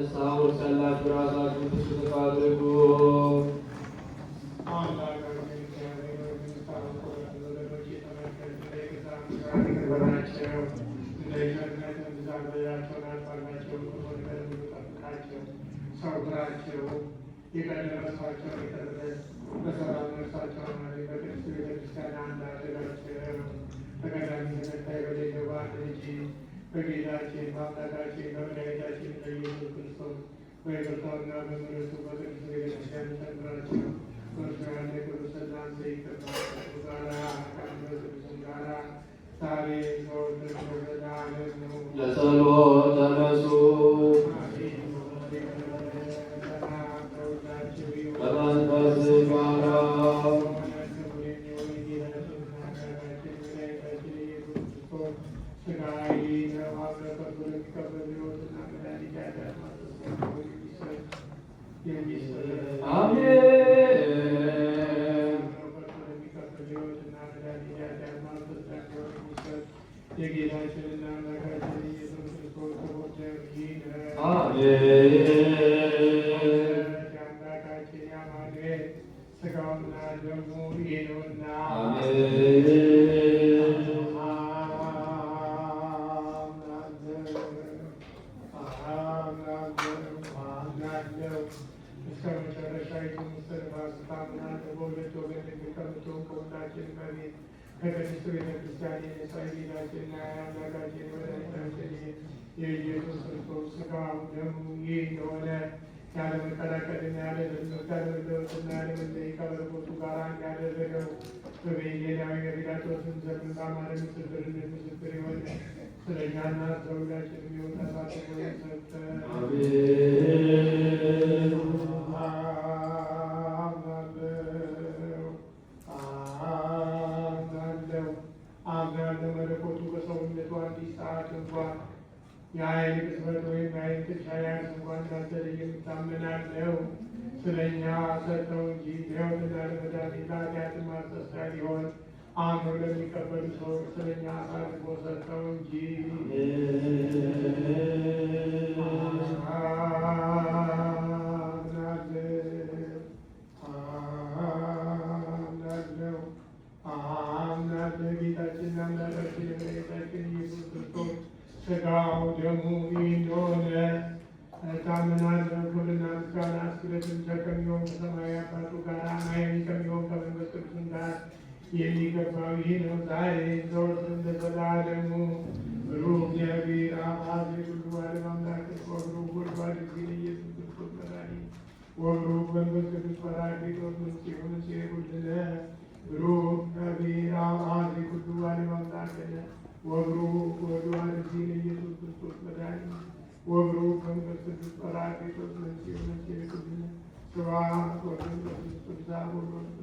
ንስሐ ወሰላችሁ ራሳችሁ ትስብክ አድርጉ። የቀደመሳቸው የተረፈ በሰላም ነፍሳቸው በቅድስት ቤተክርስቲያን አንድ አድርጋቸው። ተቀዳሚ ተከታይ በሌለው በአንድ ልጅ በጌታችን በአምላካችን በመድኃኒታችን በኢየሱስ ክርስቶስ በይቅርታውና በምሕረቱ በቅድስት ቤተክርስቲያን ተምራቸው። በእርሱ ያለ ቅዱስ ሥላሴ ይገባል ጋራ ከቅዱስም ጋራ ዛሬ ዘወትር ለዘላለሙ ነው። ለጸሎት ተነሱ። በመንፈስ ጋራ የጌታችንና አምላካችን ኢየሱስ ክርስቶስ ተቦቸር የአምላካችን የአማኑኤል ሥጋውና ደሙ ይህ ነውና እስከ መጨረሻይቱ እስትንፋስ ታምናለህ። በሁለት ወገን ከምትሆን ከሁላችን በፊት ከቅድስት ቤተክርስቲያን የነጻይ ጌታችንና የአምላካችን የመድኃኒታችን የኢየሱስ ክርስቶስ ሥጋው ደሙ ይህ እንደሆነ ያለ መከላከልና ያለ ድርጊት ያለ መለወጥና ያለ መለየት ከመለኮቱ ጋር እንዳደረገው በቤሌናዊ ነቢያቶችን ዘመን በአማረ ምስክርነት ምስክር የሆነ ስለ እኛና ስለ ሁላችን የሚወጣ ሳትቆ ሰጠ። መለኮቱ በሰውነቱ አንዲት ሰዓት እንኳን የኃይል ቅጽበት ወይም የኃይል ጥሻ ያንስ እንኳን እንዳልተለየ የምታመናለው ስለ እኛ ሰጠው እንጂ ለሕይወትና ለመድኃኒት ለኃጢአትን ማስተስሪያ ሊሆን አምነው ለሚቀበሉ ሰዎች ስለ እኛ አሳልፎ ሰጠው እንጂ ጌታችንና አምላካችን የመድኃኒታችን ኢየሱስ ክርስቶስ ሥጋው ደሙ ይህ እንደሆነ ታምናለህ። ክብርና ምስጋና ስግደትም ከሚሆን ከሰማያዊ አባቱ ጋር ኃይል ከሚሆን ከመንፈስ ቅዱስም ጋር የሚገባው ይህ ነው፣ ዛሬ ዘወትርም ለዘላለሙ። ብሩክ እግዚአብሔር አብ የኩሉ ዓለም አምላክ ወብሩክ ወልድ ዋሕድ ኢየሱስ ክርስቶስ መድኃኒት ወብሩክ መንፈስ ቅዱስ ጰራቅሊጦስ ምስጢሩን ሲኩልነ ብሩክ እግዚአብሔር አብ የኩሉ ዓለም አምላክ ወብሩክ ወልድ ዋሕድ ኢየሱስ ክርስቶስ መድኃኒት ወብሩክ መንፈስ ቅዱስ ጰራቅሊጦስ ምስጢሩን ሲኩልነ ስብሐት ወመንፈስ ቅዱስ አብ ወወልድ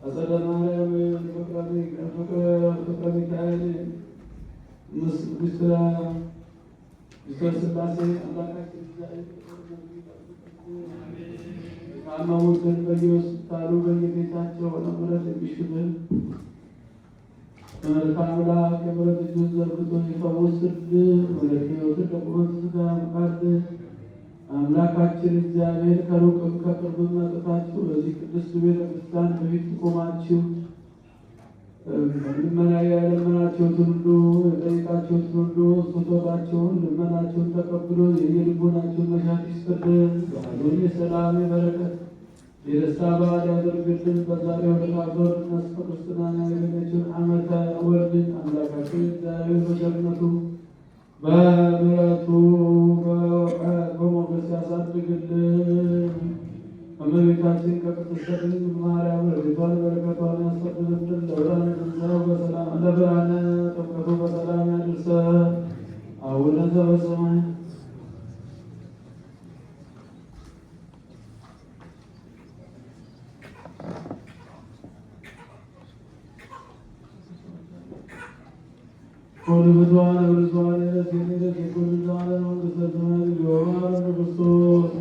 አጸደ ማርያም ፍቅረ ሚካኤል ምስለ ሥላሴ አምላካችን ታመሙትን በየሆስፒታሉ በየቤታቸው ምሕረት የሚሹትን መልካም አምላክ የምሕረት እጁን ዘርግቶ ይፈውስልን። ወደ ሕይወት ከቁመት ሥጋ ፈቃድ አምላካችን እግዚአብሔር ከሩቅም ከቅርብም መጥታችሁ በዚህ ቅድስት ቤተክርስቲያን በፊት ቆማችሁ ልመና የለመናችሁትን ሁሉ የጠየቃችሁትን ሁሉ ስጦታችሁን ልመናችሁን ተቀብሎ የየልቦናችሁን መሻት ይስጥልን። በዓሉን የሰላም የበረከት የደስታ በዓል ያደርግልን። በዛሬው ዕለት አክብረን መስቀል ክርስትናን ያገኘችውን ዓመተ ወልድን አምላካችን እግዚአብሔር በቸርነቱ በምሕረቱ በሞገስ ያሳድግልን። እመቤታችን ከቅድስት ድንግል ማርያም ረድኤቷን በረከቷን ያሳድርብን። ለብርሃነ ትንሣኤው በሰላም ለብርሃነ ጥምቀቱ በሰላም ያድርሰን። አቡነ ዘበሰማያት ሁሉ ብዙኃን ብዙኃን የነስ የኩሉ ብዙኃን መንግሥተ ሰማያት ሊሆን ክርስቶስ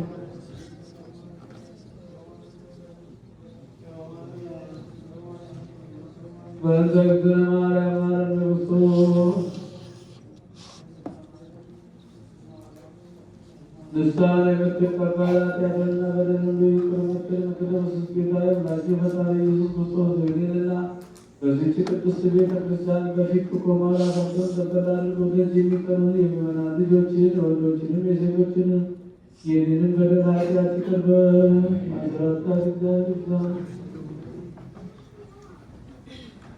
በእንተ እግዝእትነ ማርያም ማረነ ክርስቶስ ንስሐን የምትቀበል ኃጢአትንና በደልን ሁሉ ይቅር የምትል የምትደመስስ ጌታ የሁላችን ፈጣሪ ኢየሱስ ክርስቶስ ሆይና በዚህች ቅድስት ቤተ ክርስቲያን በፊት ቆማ ራሳቸውን ዘንበል አድርገው ደጅ የሚጠኑን የሚሆናን ልጆችን የወንዶችንም የሴቶችንም የኔንም በደል ኃጢአት ይቅር በል። ማስራት ጋር